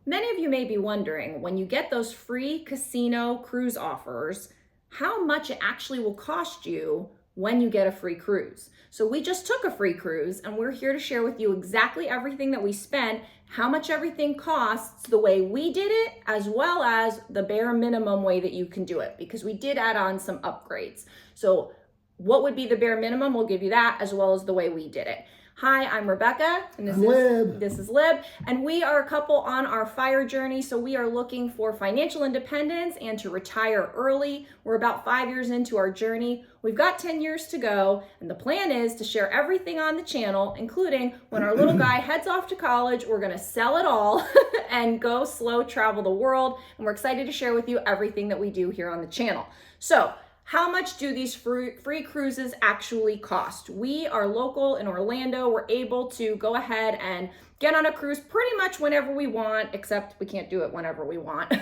Many of you may be wondering, when you get those free casino cruise offers, how much it actually will cost you when you get a free cruise. So we just took a free cruise and we're here to share with you exactly everything that we spent, how much everything costs, the way we did it, as well as the bare minimum way that you can do it, because we did add on some upgrades. So what would be the bare minimum? We'll give you that, as well as the way we did it. Hi, I'm Rebecca, and this is Lib, and we are a couple on our FIRE journey. So we are looking for financial independence and to retire early. We're about 5 years into our journey. We've got 10 years to go, and the plan is to share everything on the channel, including when our little guy heads off to college, we're gonna sell it all and go slow travel the world. And we're excited to share with you everything that we do here on the channel. So, how much do these free cruises actually cost? We are local in Orlando. We're able to go ahead and get on a cruise pretty much whenever we want, except we can't do it whenever we want.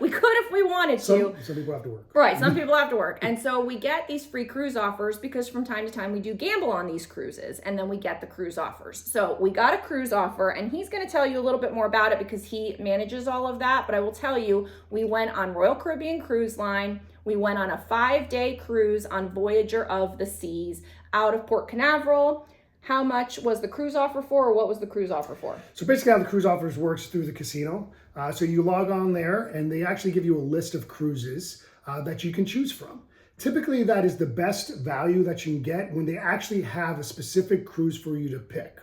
We could if we wanted to. Some people have to work. Right, some people have to work. And so we get these free cruise offers because from time to time we do gamble on these cruises, and then we get the cruise offers. So we got a cruise offer, and he's gonna tell you a little bit more about it because he manages all of that. But I will tell you, we went on Royal Caribbean Cruise Line. We went on a 5-day cruise on Voyager of the Seas out of Port Canaveral. How much was the cruise offer for, or what was the cruise offer for? So basically how the cruise offers works through the casino. So you log on there and they actually give you a list of cruises that you can choose from. Typically that is the best value that you can get when they actually have a specific cruise for you to pick.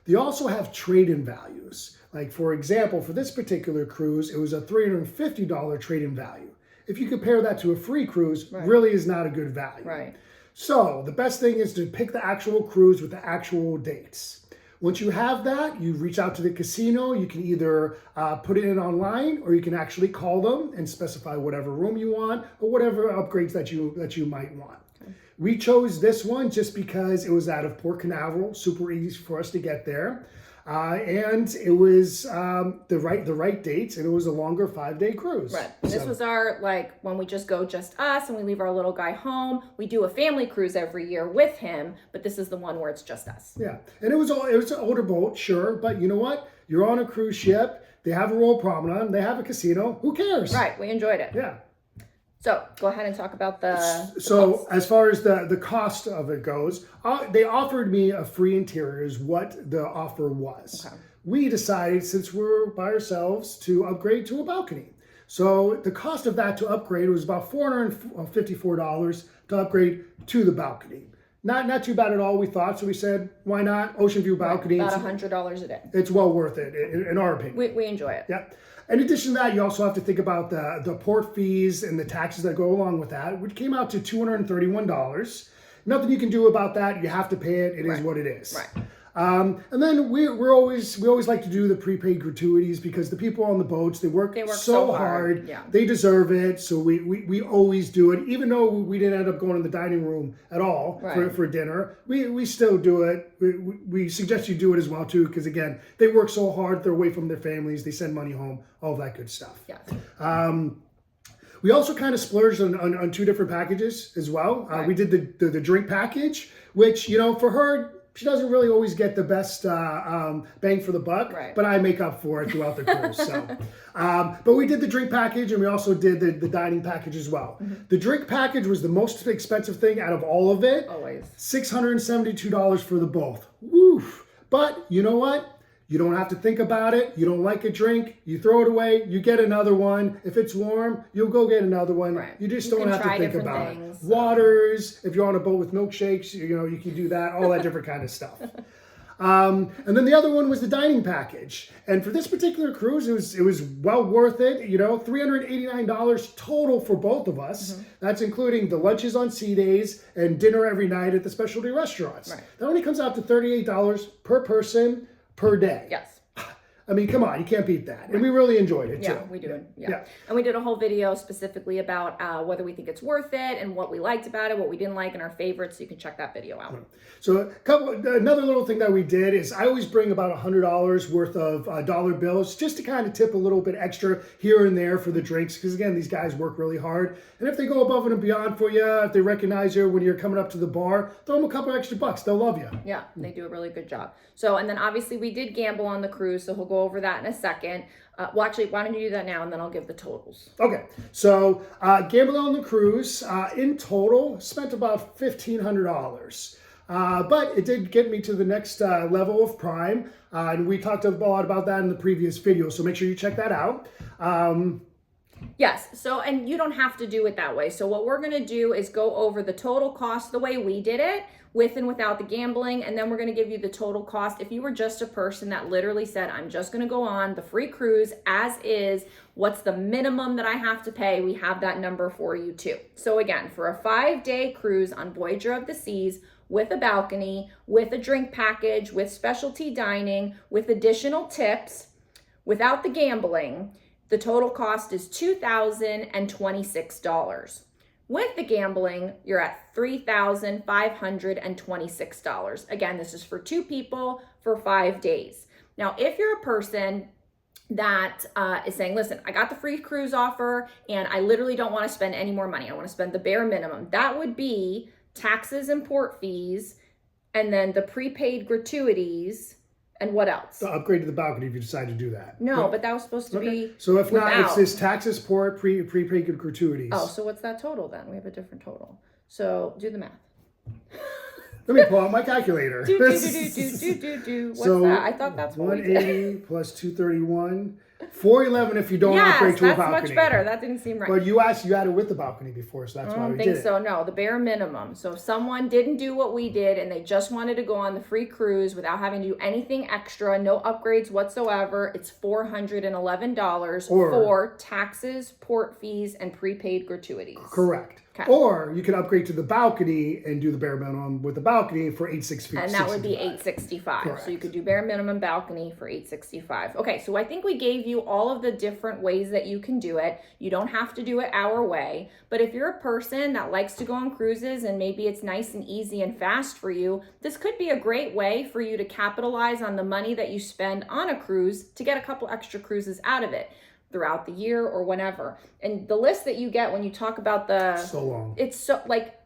They also have trade-in values. Like for example, for this particular cruise, it was a $350 trade-in value. If you compare that to a free cruise, really is not a good value. Right. So the best thing is to pick the actual cruise with the actual dates. Once you have that, you reach out to the casino. You can either put it in online, or you can actually call them and specify whatever room you want or whatever upgrades that you might want. Okay. We chose this one just because it was out of Port Canaveral, super easy for us to get there. And it was the right dates, and it was a longer 5-day cruise. Right. And this was our, like, when we just go just us and we leave our little guy home. We do a family cruise every year with him, but this is the one where it's just us. Yeah. And it was an older boat, sure, but you know what? You're on a cruise ship. They have a Royal Promenade. They have a casino. Who cares? Right. We enjoyed it. Yeah. So go ahead and talk about the cost. As far as the cost of it goes, they offered me a free interior is what the offer was. Okay. We decided, since we're by ourselves, to upgrade to a balcony. So the cost of that to upgrade was about $454 to upgrade to the balcony. Not too bad at all, we thought. So we said, why not? Ocean view balcony. About $100 a day. It's well worth it, in our opinion. We enjoy it. Yeah. In addition to that, you also have to think about the port fees and the taxes that go along with that, which came out to $231. Nothing you can do about that. You have to pay it. It is what it is. Right. And then we always like to do the prepaid gratuities because the people on the boats, they work so hard. Yeah. They deserve it. So we always do it, even though we didn't end up going in the dining room at all for dinner. We still do it. We suggest you do it as well too, because again, they work so hard. They're away from their families. They send money home. All that good stuff. Yeah. We also kind of splurged on 2 different packages as well. We did the drink package, which, you know, for her, she doesn't really always get the best bang for the buck, but I make up for it throughout the cruise. So, but we did the drink package, and we also did the dining package as well. The drink package was the most expensive thing out of all of it. Always. $672 for the both. Woof. But you know what? You don't have to think about it. You don't like a drink, you throw it away, you get another one. If it's warm, you'll go get another one. Right. You just don't have to think about it. Waters, if you're on a boat with milkshakes, you know, you can do that, all that different kind of stuff. And then the other one was the dining package. And for this particular cruise, it was well worth it. You know, $389 total for both of us. That's including the lunches on sea days and dinner every night at the specialty restaurants. That only comes out to $38 per person per day. Yes. I mean, come on, you can't beat that. And we really enjoyed it too. Yeah, we do. Yeah. And we did a whole video specifically about whether we think it's worth it and what we liked about it, what we didn't like, and our favorites. So you can check that video out. So another little thing that we did is I always bring about $100 worth of dollar bills just to kind of tip a little bit extra here and there for the drinks. Because again, these guys work really hard. And if they go above and beyond for you, if they recognize you when you're coming up to the bar, throw them a couple extra bucks. They'll love you. Yeah, they do a really good job. So, and then obviously we did gamble on the cruise. So he'll go go over that in a second. Well, actually, why don't you do that now, and then I'll give the totals. Okay, so gambling on the cruise, in total, spent about $1,500. But it did get me to the next level of Prime, and we talked a lot about that in the previous video, so make sure you check that out. Yes, so, and you don't have to do it that way. So what we're gonna do is go over the total cost the way we did it, with and without the gambling, and then we're gonna give you the total cost. If you were just a person that literally said, I'm just gonna go on the free cruise as is, what's the minimum that I have to pay? We have that number for you too. So again, for a 5-day cruise on Voyager of the Seas, with a balcony, with a drink package, with specialty dining, with additional tips, without the gambling, the total cost is $2,026. With the gambling, you're at $3,526. Again, this is for 2 people for 5 days. Now, if you're a person that is saying, listen, I got the free cruise offer and I literally don't want to spend any more money. I want to spend the bare minimum. That would be taxes and port fees, and then the prepaid gratuities. And what else? The upgrade to the balcony if you decide to do that. No, but that was supposed to be. So if not, it's this taxes, port, prepaid gratuities. Oh, so what's that total then? We have a different total. So do the math. Let me pull out my calculator. What's that? I thought that's what we did. 180 plus 231. 411 if you don't upgrade to a balcony. Yes, that's much better. That didn't seem right. But you added with the balcony before, so that's why we did it. I don't think so. No, the bare minimum. So if someone didn't do what we did and they just wanted to go on the free cruise without having to do anything extra, no upgrades whatsoever, it's $411 for taxes, port fees, and prepaid gratuities. Correct. Okay. Or you can upgrade to the balcony and do the bare minimum with the balcony for $865. And that would be $865. Correct. So you could do bare minimum balcony for $865. Okay, so I think we gave you all of the different ways that you can do it. You don't have to do it our way. But if you're a person that likes to go on cruises and maybe it's nice and easy and fast for you, this could be a great way for you to capitalize on the money that you spend on a cruise to get a couple extra cruises out of it throughout the year or whenever. And the list that you get when you talk about so long. It's so like,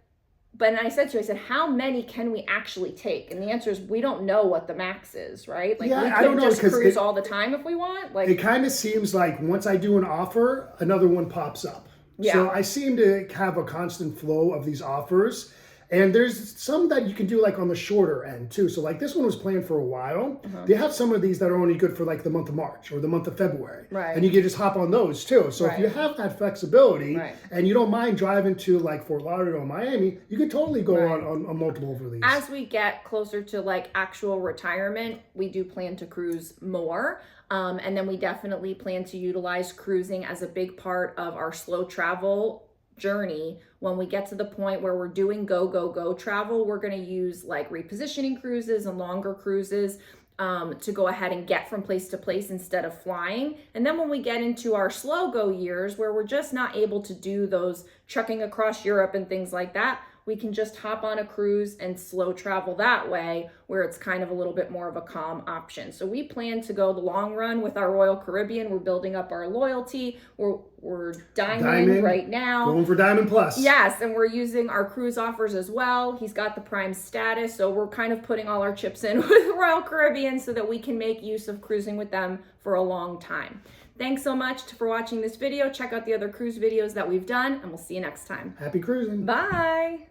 but I said to you, I said, how many can we actually take? And the answer is we don't know what the max is, right? Like yeah, we I don't know, just cruise all the time if we want. Like it kind of seems like once I do an offer, another one pops up. Yeah. So I seem to have a constant flow of these offers. And there's some that you can do like on the shorter end too. So like this one was planned for a while. They have some of these that are only good for like the month of March or the month of February. Right. And you can just hop on those too. So if you have that flexibility and you don't mind driving to like Fort Lauderdale or Miami, you could totally go on multiple of these. As we get closer to like actual retirement, we do plan to cruise more. And then we definitely plan to utilize cruising as a big part of our slow travel journey. When we get to the point where we're doing go travel, we're going to use like repositioning cruises and longer cruises to go ahead and get from place to place instead of flying. And then when we get into our slow go years where we're just not able to do those trucking across Europe and things like that, we can just hop on a cruise and slow travel that way, where it's kind of a little bit more of a calm option. So we plan to go the long run with our Royal Caribbean. We're building up our loyalty. We're diamond right now. Going for Diamond Plus. Yes, and we're using our cruise offers as well. He's got the Prime status, so we're kind of putting all our chips in with Royal Caribbean so that we can make use of cruising with them for a long time. Thanks so much for watching this video. Check out the other cruise videos that we've done, and we'll see you next time. Happy cruising. Bye.